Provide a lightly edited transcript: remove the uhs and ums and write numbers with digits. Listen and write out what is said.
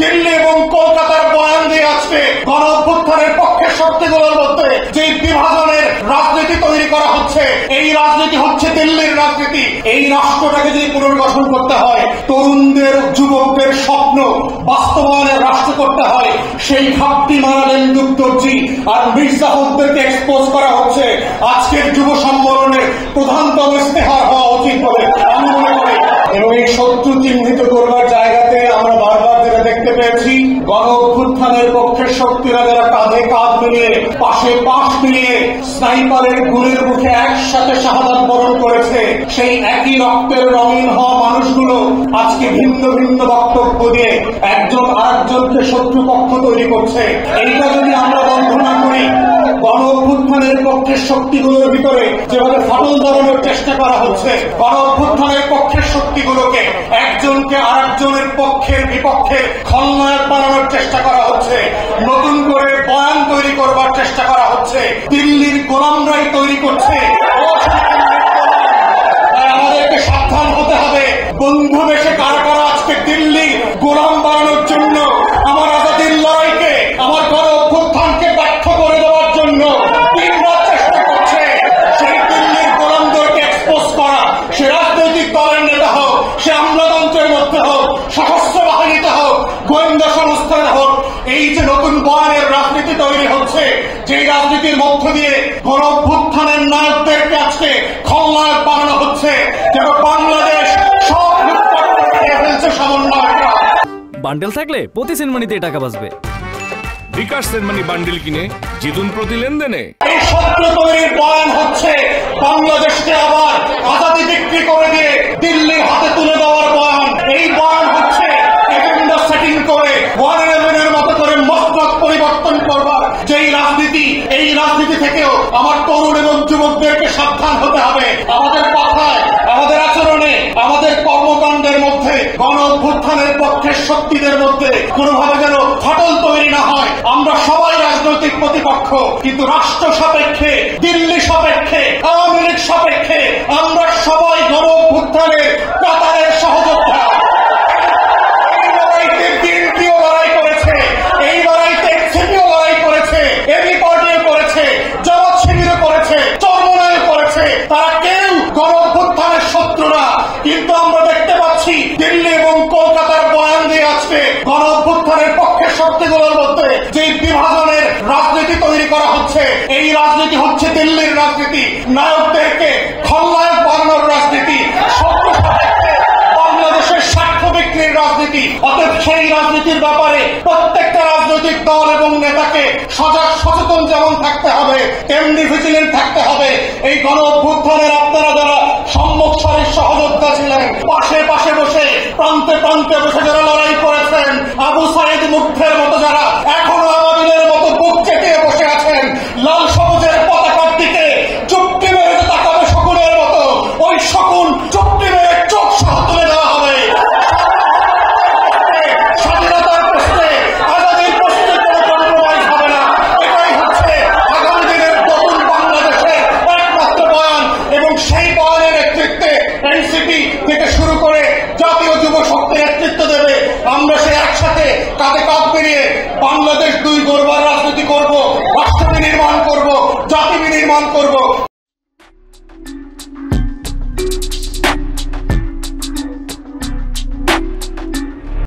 দিল্লি এবং কলকাতার বয়ান দিয়ে আজকে গণ অভ্যুত্থানের পক্ষের শক্তিগুলোর মধ্যে যে বিভাজনের রাজনীতি তৈরি করা হচ্ছে, এই রাজনীতি হচ্ছে দিল্লির রাজনীতি। এই রাষ্ট্রটাকে যদি পুনর্গঠন করতে হয়, তরুণদের যুবকদের স্বপ্ন বাস্তবায়নের রাষ্ট্র করতে হয়, সেই ঘাপটি মারা লেন্দুক দর্জি আর মির্জা হকদেরকে এক্সপোজ করা হচ্ছে। আজকের যুব সম্মেলনের প্রধানতম ইস্তেহার হওয়া উচিত বলে আমি মনে করি। এবং এই শত্রু চিহ্নিত করবার জায়গাতে আমরা বারবার যেটা দেখতে পেয়েছি, গণ অভ্যুত্থানের পক্ষের শক্তিরা যারা কাঁধে কাঁধ মিলিয়ে পাশে পাশ মিলিয়ে স্নাইপারের গুলির মুখে একসাথে শাহাদাত বরণ করেছে, সেই একই রক্তের রঙিন হওয়া মানুষগুলো আজকে ভিন্ন ভিন্ন বক্তব্য দিয়ে একজন আরেকজনকে শত্রুপক্ষ তৈরি করছে। এইটা যদি আমরা বন্ধ না করি, গণ অভ্যুত্থানের পক্ষের শক্তিগুলোর ভিতরে যেভাবে ফাটল ধরানোর চেষ্টা করা হচ্ছে, গণ অভ্যুত্থানের পক্ষের শক্তিগুলোকে একজনকে আরেকজনের পক্ষের বিপক্ষে খলনায়ক বানানোর চেষ্টা করা হচ্ছে, নতুন করে বয়ান তৈরি করবার চেষ্টা করা হচ্ছে, দিল্লির গোলামরাই তৈরি করছে। আমাদেরকে সাবধান হতে হবে। বন্ধু বেশে কারা কারা আজকে দিল্লি গোলাম বানানোর জন্য, আমার আজাদির লড়াইকে, আমার গণ অভ্যুত্থানকে ব্যর্থ করে দেওয়ার জন্য দিনরাত চেষ্টা করছে। সেই দিল্লির গোলামদেরকে এক্সপোজ করা, সে রাজনৈতিক দলের নেতা হোক, সে আমলাতন্ত্রের মধ্যে হোক, সশস্ত্র বাহিনীতে হোক, গোয়েন্দা সংস্থায় হোক, এই যে নতুন বয়ানের রাজনীতি তৈরি হচ্ছে, যে রাজনীতির মধ্য দিয়ে গণ অভ্যুত্থানের নায়কদেরকে আজকে খলনায়ক বানানো হচ্ছে, যেন বাংলাদেশ সব ফেলছে সমন্বয়করা। বান্ডেল থাকলে প্রতি সেনমানিতে টাকা বাঁচবে। বিকাশ সেনমানি বান্ডেল কিনে জিতুন প্রতি লেনদেনে। এই শত্রু তৈরির বয়ান হচ্ছে বাংলাদেশকে আবার আজাদি বিক্রি করে দিয়ে দিল্লির হাতে তুলে দেওয়ার বয়ান। এই বয়ান হচ্ছে এজেন্ডা সেটিং করে 111 মতো করে মসনদ পরিবর্তন করবার যেই রাজনীতি, এই রাজনীতি থেকেও আমার তরুণ এবং যুবকদেরকে সাবধান হতে হবে। আমাদের কথায়, আমাদের আচরণে, আমাদের কর্মকাণ্ডের মধ্যে গণ অভ্যুত্থানের পক্ষের শক্তিদের মধ্যে কোনোভাবে যেন ফাটল তৈরি না হয়। আমরা সবাই রাজনৈতিক প্রতিপক্ষ, কিন্তু রাষ্ট্র সাপেক্ষে, দিল্লি সাপেক্ষে, আওয়ামী লীগ সাপেক্ষে আমরা সবাই গণ অভ্যুত্থানের কাতারের সহযোদ্ধা। এই লড়াইতে বিএনপিও লড়াই করেছে, এই লড়াইতে এনসিপিও লড়াই করেছে, এবি পার্টিও করেছে, জামাত শিবিরও করেছে, চরমনাইও করেছে। তারা কেউ গণ অভ্যুত্থানের শত্রু না। কিন্তু আমরা দেখতে পাচ্ছি দিল্লি এবং কলকাতার বয়ান দিয়ে আজকে গণ অভ্যুত্থানের পক্ষের শক্তিগুলোর মধ্যে যে বিভাজনের রাজনীতি তৈরি করা হচ্ছে, এই রাজনীতি হচ্ছে দিল্লির রাজনীতি, নায়কদেরকে খলনায়ক বানানোর রাজনীতি, শত্রু সাপেক্ষে বাংলাদেশের স্বার্থ বিক্রির রাজনীতি। অতএব সেই রাজনীতির ব্যাপারে প্রত্যেকটা রাজনৈতিক দল এবং নেতাকে সজাগ সচেতন যেমন থাকতে হবে, তেমনি ভিজিলেন্ট থাকতে হবে। এই গণ অভ্যুত্থানের আপনারা যারা সম্মুখ সারির সহযোদ্ধা ছিলেন, পাশে পাশে বসে, প্রান্তে প্রান্তে বসে যারা লড়াই করেছেন, আবু সাইদ মুগ্ধের মতো যারা এখনো আবাবিলের মতো বুক চেটিয়ে বসে আছেন, লাল সবুজের পতাকার দিকে চুপটি মেরে তাকাবে শকুনের মতো, ওই শকুন চুপটি মেরে চোখ সহ তুলে দেওয়া হবে। স্বাধীনতার প্রশ্নে, আজাদির প্রশ্নে কোনো কম্প্রোমাইজ হবে না। এটাই হচ্ছে আগামী দিনের নতুন বাংলাদেশের একমাত্র বয়ান। এবং সেই বয়ানের নেতৃত্বে এনসিপি থেকে শুরু করে জাতীয় যুব শক্তি নেতৃত্ব দেবে। আমরা সে একসাথে কাঁধে কাঁধ মিলিয়ে বাংলাদেশ দুই গড়বার রাজনীতি করব, রাষ্ট্র বিনির্মাণ করব, জাতি বিনির্মাণ করব।